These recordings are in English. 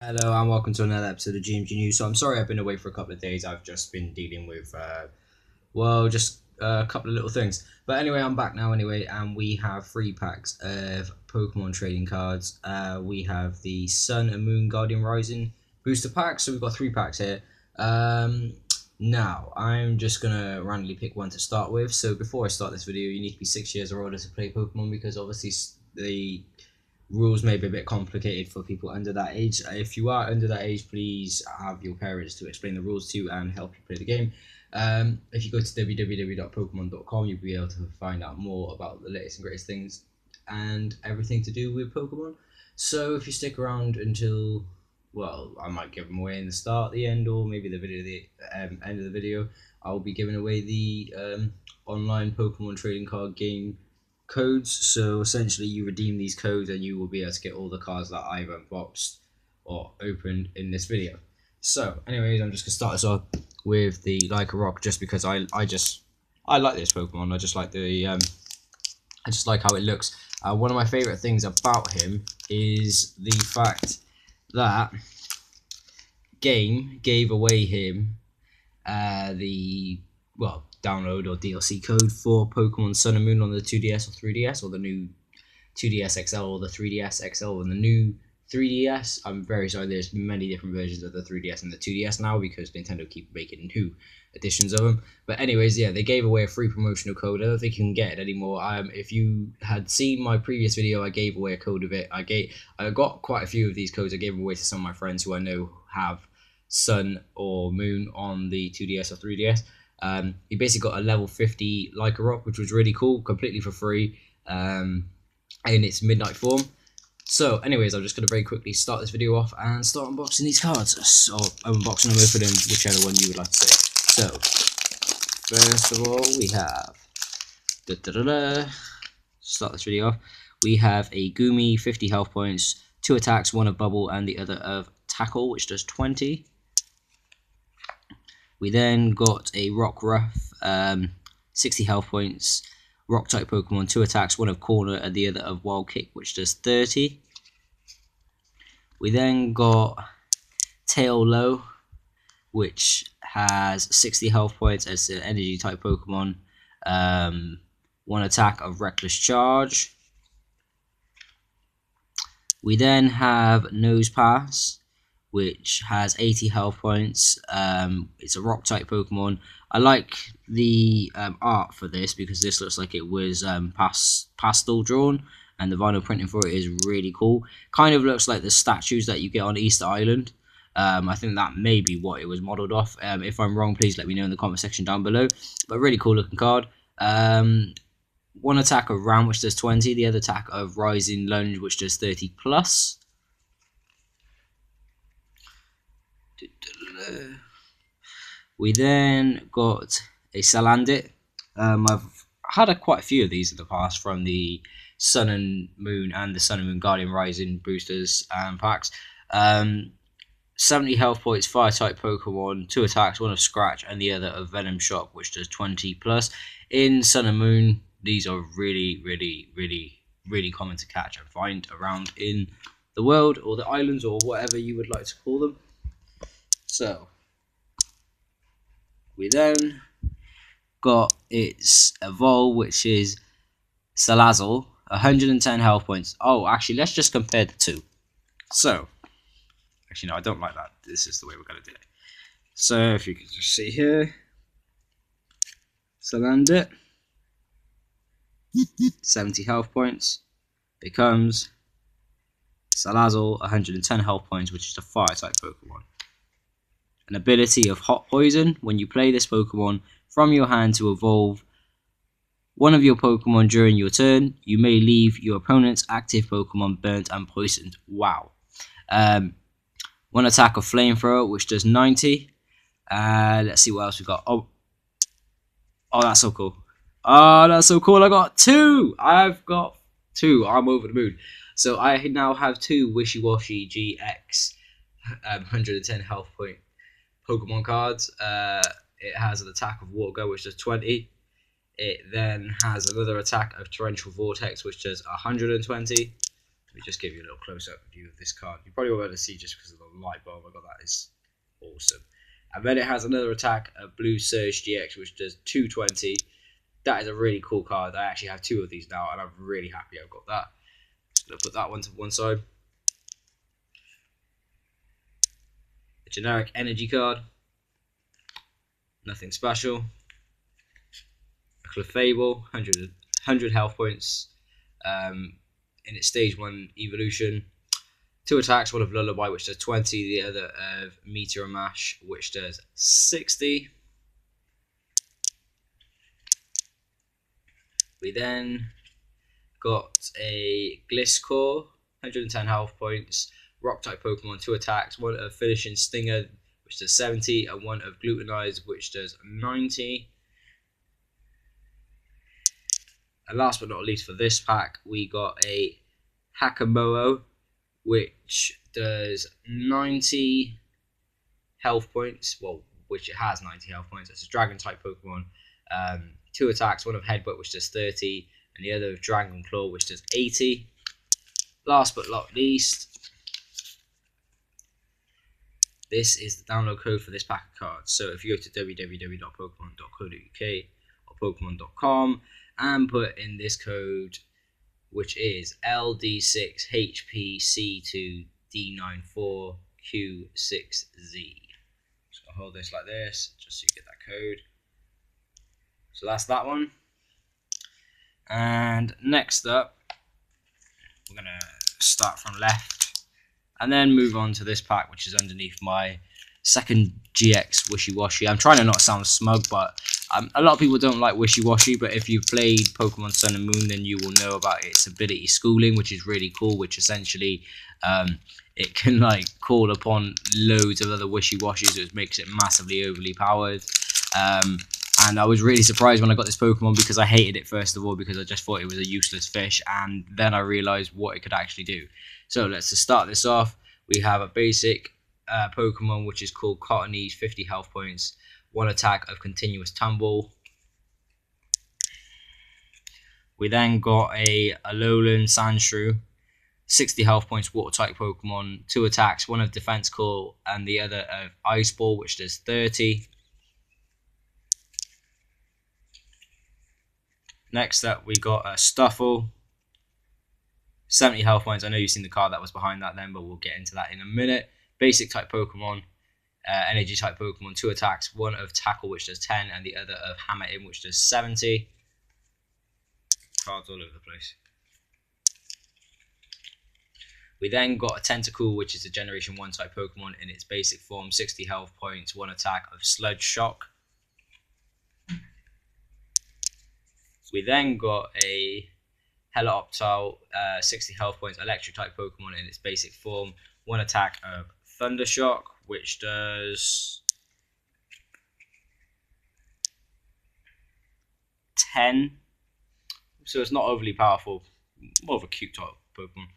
Hello and welcome to another episode of GMG News. So I'm sorry I've been away for a couple of days. I've just been dealing with, just a couple of little things. But anyway, I'm back now anyway, and we have 3 packs of Pokemon trading cards. We have the Sun and Moon Guardian Rising booster pack. So we've got 3 packs here. Now, I'm just going to randomly pick one to start with. So before I start this video, you need to be 6 years or older to play Pokemon, because obviously the rules may be a bit complicated for people under that age. If you are under that age, please have your parents to explain the rules to you and help you play the game. If you go to www.pokemon.com, you'll be able to find out more about the latest and greatest things and everything to do with Pokemon. So if you stick around until, well, I might give them away in the start, the end, or maybe the end of the video, I'll be giving away the online Pokemon trading card game codes. So essentially you redeem these codes and you will be able to get all the cards that I've unboxed or opened in this video. So anyways, I'm just gonna start this off with the Lycanroc, just because I like this Pokemon. I just like how it looks. One of my favorite things about him is the fact that game gave away him the download or DLC code for Pokemon Sun and Moon on the 2DS or 3DS, or the new 2DS XL or the 3DS XL and the new 3DS. I'm very sorry, there's many different versions of the 3DS and the 2DS now because Nintendo keep making new editions of them. But anyways, yeah, they gave away a free promotional code. I don't think you can get it anymore. If you had seen my previous video, I gave away a code of it. I got quite a few of these codes. I gave them away to some of my friends who I know have Sun or Moon on the 2DS or 3DS. You basically got a level 50 Lycanroc, which was really cool, completely for free, in its midnight form. So anyways, I'm just going to very quickly start this video off and start unboxing these cards, or unboxing them, opening them, whichever one you would like to say. So first of all, we have start this video off. We have a Goomy, 50 health points, 2 attacks, one of Bubble and the other of Tackle, which does 20. We then got a Rockruff, 60 health points, Rock type Pokemon, 2 attacks, one of Corner and the other of Wild Kick, which does 30. We then got Taillow, which has 60 health points as an energy type Pokemon, 1 attack of Reckless Charge. We then have Nosepass, which has 80 health points. It's a rock type Pokemon. I like the art for this because this looks like it was pastel drawn, and the vinyl printing for it is really cool. Kind of looks like the statues that you get on Easter Island. I think that may be what it was modelled off. If I'm wrong, please let me know in the comment section down below. But really cool looking card. 1 attack of Ram, which does 20. The other attack of Rising Lunge, which does 30 plus. We then got a Salandit. I've had quite a few of these in the past from the Sun and Moon and the Sun and Moon Guardian Rising boosters and packs. 70 health points, fire type Pokemon, 2 attacks, one of Scratch and the other of Venom Shock, which does 20 plus. In Sun and Moon, these are really common to catch and find around in the world, or the islands, or whatever you would like to call them. So we then got its Evolve, which is Salazzle, 110 health points. Oh, actually, let's just compare the two. So, actually, no, I don't like that. This is the way we're going to do it. So, if you can just see here, Salandit, 70 health points, becomes Salazzle, 110 health points, which is a fire type Pokemon. An ability of Hot Poison. When you play this Pokemon from your hand to evolve one of your Pokemon during your turn, you may leave your opponent's active Pokemon burnt and poisoned. Wow. 1 attack of Flamethrower, which does 90. Let's see what else we got. Oh, that's so cool. Oh, that's so cool. I got 2. I've got 2. I'm over the moon. So I now have 2 Wishy-Washy GX 110 health point Pokemon cards. It has an attack of Water Gun, which does 20. It then has another attack of Torrential Vortex, which does 120. Let me just give you a little close-up view of this card. You probably won't be able to see just because of the light bulb. I got that. Is awesome. And then it has another attack, a Blue Surge GX, which does 220. That is a really cool card. I actually have 2 of these now, and I'm really happy I've got that. Just going to put that one to one side. A generic energy card. Nothing special. A Clefable, 100 health points. In its stage 1 evolution. 2 attacks, one of Lullaby, which does 20, the other of Meteor Mash, which does 60. We then got a Gliscor, 110 health points, Rock type Pokemon, 2 attacks, one of Finishing Stinger, which does 70, and one of Glutenize, which does 90. And last but not least for this pack, we got a Hakamoa, which does 90 health points. Well, which it has 90 health points. It's a Dragon type Pokemon. 2 attacks, one of Headbutt, which does 30, and the other of Dragon Claw, which does 80. Last but not least, this is the download code for this pack of cards. So if you go to www.pokemon.co.uk or pokemon.com and put in this code, which is LD6HPC2D94Q6Z. So I'll hold this like this, just so you get that code. So that's that one. And next up, we're going to start from left and then move on to this pack, which is underneath my second GX Wishy Washy. I'm trying to not sound smug, but a lot of people don't like Wishy Washy, but if you've played Pokemon Sun and Moon, then you will know about its ability Schooling, which is really cool, which essentially it can like call upon loads of other Wishy Washies, which makes it massively overly powered. And I was really surprised when I got this Pokemon because I hated it, first of all, because I just thought it was a useless fish, and then I realised what it could actually do. So let's just start this off. We have a basic Pokemon which is called Cottonee, 50 health points, 1 attack of Continuous Tumble. We then got a Alolan Sandshrew, 60 health points, water type Pokemon, 2 attacks, 1 of Defense Call and the other of Ice Ball, which does 30. Next up, we got a Stuffle, 70 health points. I know you've seen the card that was behind that then, but we'll get into that in a minute. Basic type Pokemon, energy type Pokemon, 2 attacks, 1 of Tackle, which does 10, and the other of Hammer In, which does 70. Cards all over the place. We then got a Tentacool, which is a Generation 1 type Pokemon in its basic form, 60 health points, 1 attack of Sludge Shock. We then got a Helioptile, 60 health points, electric type Pokemon in its basic form, 1 attack of Thunder Shock, which does 10. So it's not overly powerful, more of a cute type Pokemon.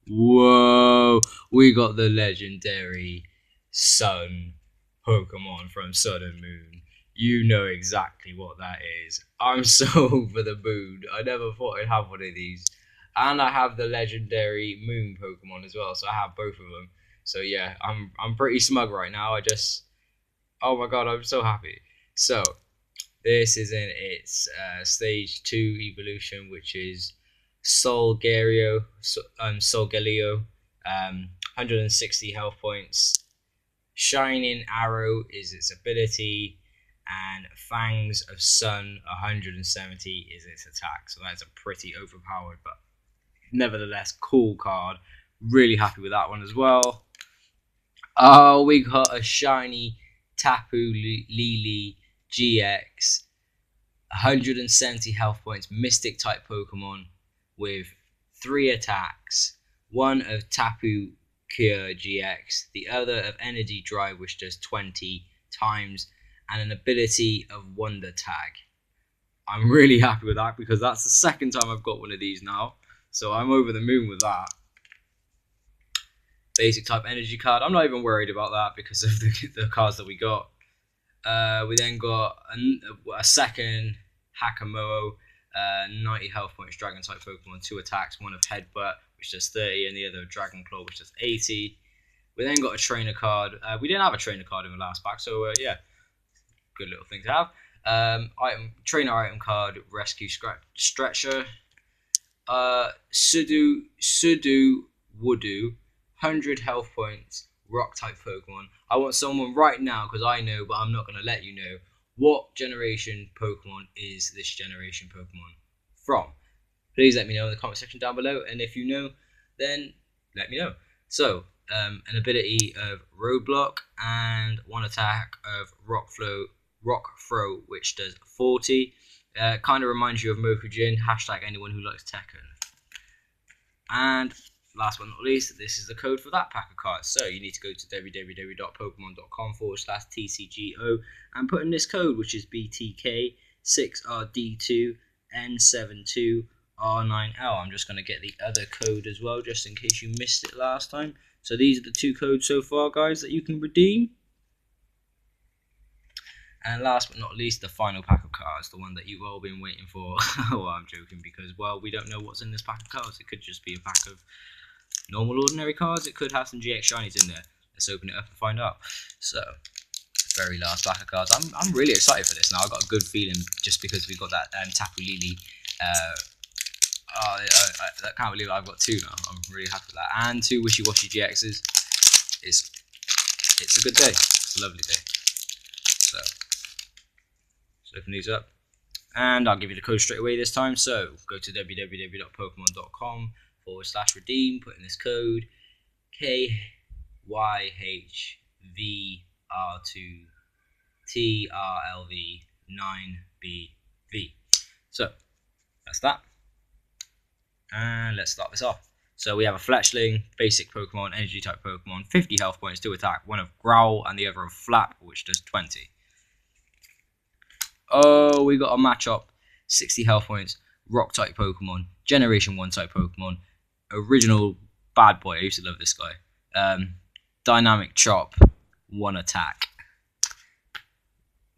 Whoa, we got the legendary Sun Pokemon from Sun and Moon. You know exactly what that is. I'm so over the moon. I never thought I'd have one of these. And I have the legendary Moon Pokemon as well, so I have both of them. So yeah, I'm pretty smug right now. Oh my god, I'm so happy. So this is in its stage 2 evolution, which is Solgaleo, 160 health points. Shining Arrow is its ability, and Fangs of Sun, 170 is its attack. So that's a pretty overpowered, but nevertheless cool card. Really happy with that one as well. Oh, we got a shiny Tapu Lele GX, 170 health points, Mystic type Pokemon with 3 attacks, 1 of Tapu Cure GX, the other of Energy Drive, which does 20 times, and an ability of Wonder Tag. I'm really happy with that because that's the second time I've got one of these now, so I'm over the moon with that. Basic type energy card, I'm not even worried about that because of the cards that we got. We then got a second Hakamoa, 90 health points, Dragon type Pokemon, 2 attacks, 1 of Headbutt, which does 30, and the other Dragon Claw, which does 80. We then got a trainer card. We didn't have a trainer card in the last pack, so yeah, good little thing to have. Trainer item card, Rescue Stretcher. Sudu Woodoo, 100 health points, rock type Pokemon. I want someone right now, because I know, but I'm not going to let you know, what generation Pokemon is this generation Pokemon from. Please let me know in the comment section down below, and if you know, then let me know. So, an ability of Roadblock, and one attack of Rock Throw, which does 40. Kind of reminds you of Mokujin, hashtag anyone who likes Tekken. And last but not least, this is the code for that pack of cards. So you need to go to www.pokemon.com/TCGO and put in this code, which is BTK6RD2N72R9L. I'm just going to get the other code as well, just in case you missed it last time. So these are the 2 codes so far, guys, that you can redeem. And last but not least, the final pack of cards, the one that you've all been waiting for. Well, I'm joking, because, well, we don't know what's in this pack of cards. It could just be a pack of normal, ordinary cards. It could have some GX Shinies in there. Let's open it up and find out. So, very last pack of cards. I'm really excited for this now. I've got a good feeling, just because we got that Tapu Lele. I can't believe I've got 2 now. I'm really happy with that. And 2 Wishy Washy GXs. It's a good day. It's a lovely day. So, let's open these up. And I'll give you the code straight away this time. So, go to www.pokemon.com/redeem. Put in this code KYHVR2TRLV9BV. So, that's that. And let's start this off. So we have a Fletchling, basic Pokemon, energy type Pokemon, 50 health points, 2 attack, one of Growl and the other of Flap, which does 20. Oh, we got a Machop, 60 health points, rock type Pokemon, generation 1 type Pokemon, original bad boy, I used to love this guy. Dynamic Chop, 1 attack.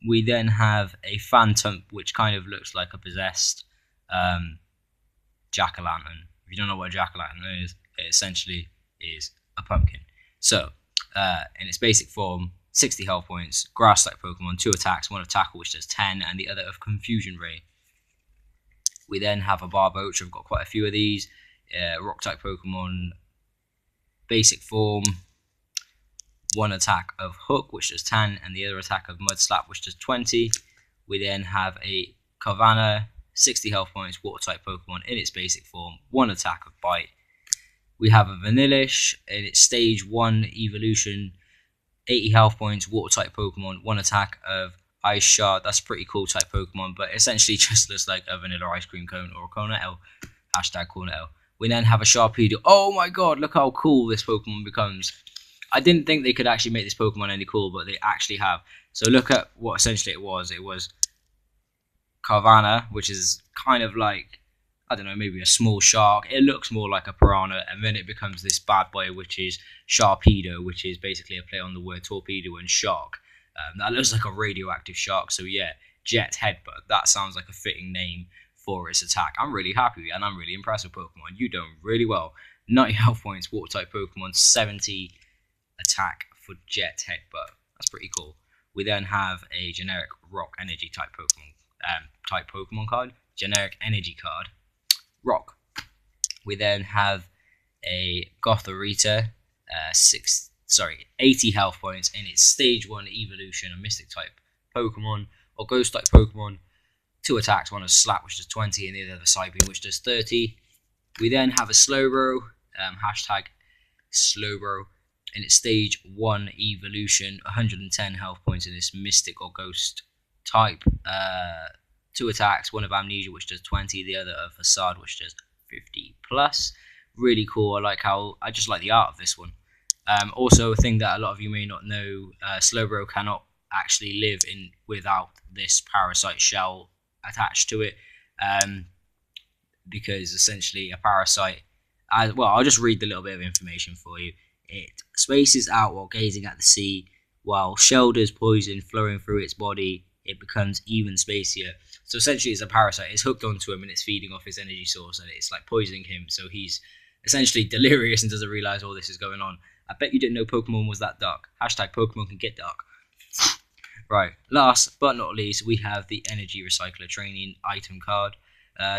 We then have a Phantom, which kind of looks like a possessed Jack-o'-lantern. If you don't know what a Jack-o'-lantern is, it essentially is a pumpkin. So, in its basic form, 60 health points, grass-type Pokemon, 2 attacks, 1 of Tackle, which does 10, and the other of Confusion Ray. We then have a Barboach. I've got quite a few of these. Rock-type Pokemon, basic form, 1 attack of Hook, which does 10, and the other attack of Mudslap, which does 20. We then have a Carvanha, 60 health points, water-type Pokemon in its basic form, 1 attack of Bite. We have a Vanillish in its stage 1 evolution, 80 health points, water-type Pokemon, 1 attack of Ice Shard. That's a pretty cool type Pokemon, but essentially just looks like a vanilla ice cream cone or a Cornetto. Hashtag Cornetto. We then have a Sharpedo. Oh my god, look how cool this Pokemon becomes. I didn't think they could actually make this Pokemon any cool, but they actually have. So look at what essentially it was. It was Carvanha, which is kind of like, I don't know, maybe a small shark. It looks more like a piranha, and then it becomes this bad boy, which is Sharpedo, which is basically a play on the word torpedo and shark. That looks like a radioactive shark, so yeah, Jet Headbutt. That sounds like a fitting name for its attack. I'm really happy, and I'm really impressed with Pokemon. You're doing really well. 90 health points, water-type Pokemon, 70 attack for Jet Headbutt. That's pretty cool. We then have a generic Rock Energy type Pokemon card, generic Energy card, Rock. We then have a Gothorita, 80 health points in its stage 1 evolution, a Mystic type Pokemon or Ghost type Pokemon, 2 attacks, 1 of Slap, which does 20, and the other Psybeam, which does 30. We then have a Slowbro, hashtag Slowbro, in its stage 1 evolution, 110 health points in this Mystic or Ghost type, 2 attacks, 1 of Amnesia, which does 20, the other of Facade, which does 50 plus. Really cool. I just like the art of this one. Also, a thing that a lot of you may not know, Slowbro cannot actually live without this parasite shell attached to it, because essentially a parasite, well, I'll just read the little bit of information for you. It spaces out while gazing at the sea, while shoulders poison flowing through its body, it becomes even spacier. So essentially it's a parasite, it's hooked onto him and it's feeding off his energy source, and it's like poisoning him, so he's essentially delirious and doesn't realize all this is going on. I bet you didn't know Pokemon was that dark. Hashtag Pokemon can get dark. Right, last but not least, we have the Energy Recycler Training item card.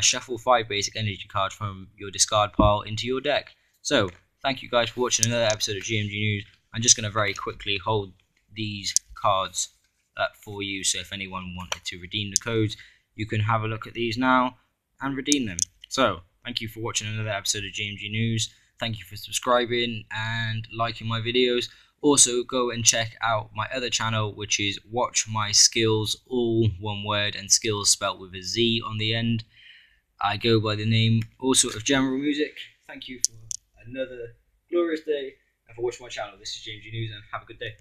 Shuffle 5 basic energy cards from your discard pile into your deck. So, thank you guys for watching another episode of GMG News. I'm just going to very quickly hold these cards up for you, so if anyone wanted to redeem the codes, you can have a look at these now and redeem them. So, thank you for watching another episode of GMG News. Thank you for subscribing and liking my videos. Also, go and check out my other channel, which is Watch My Skills, all one word, and skills spelt with a Z on the end. I go by the name also of General Music. Thank you for another glorious day and for watching my channel. This is GMG News, and have a good day.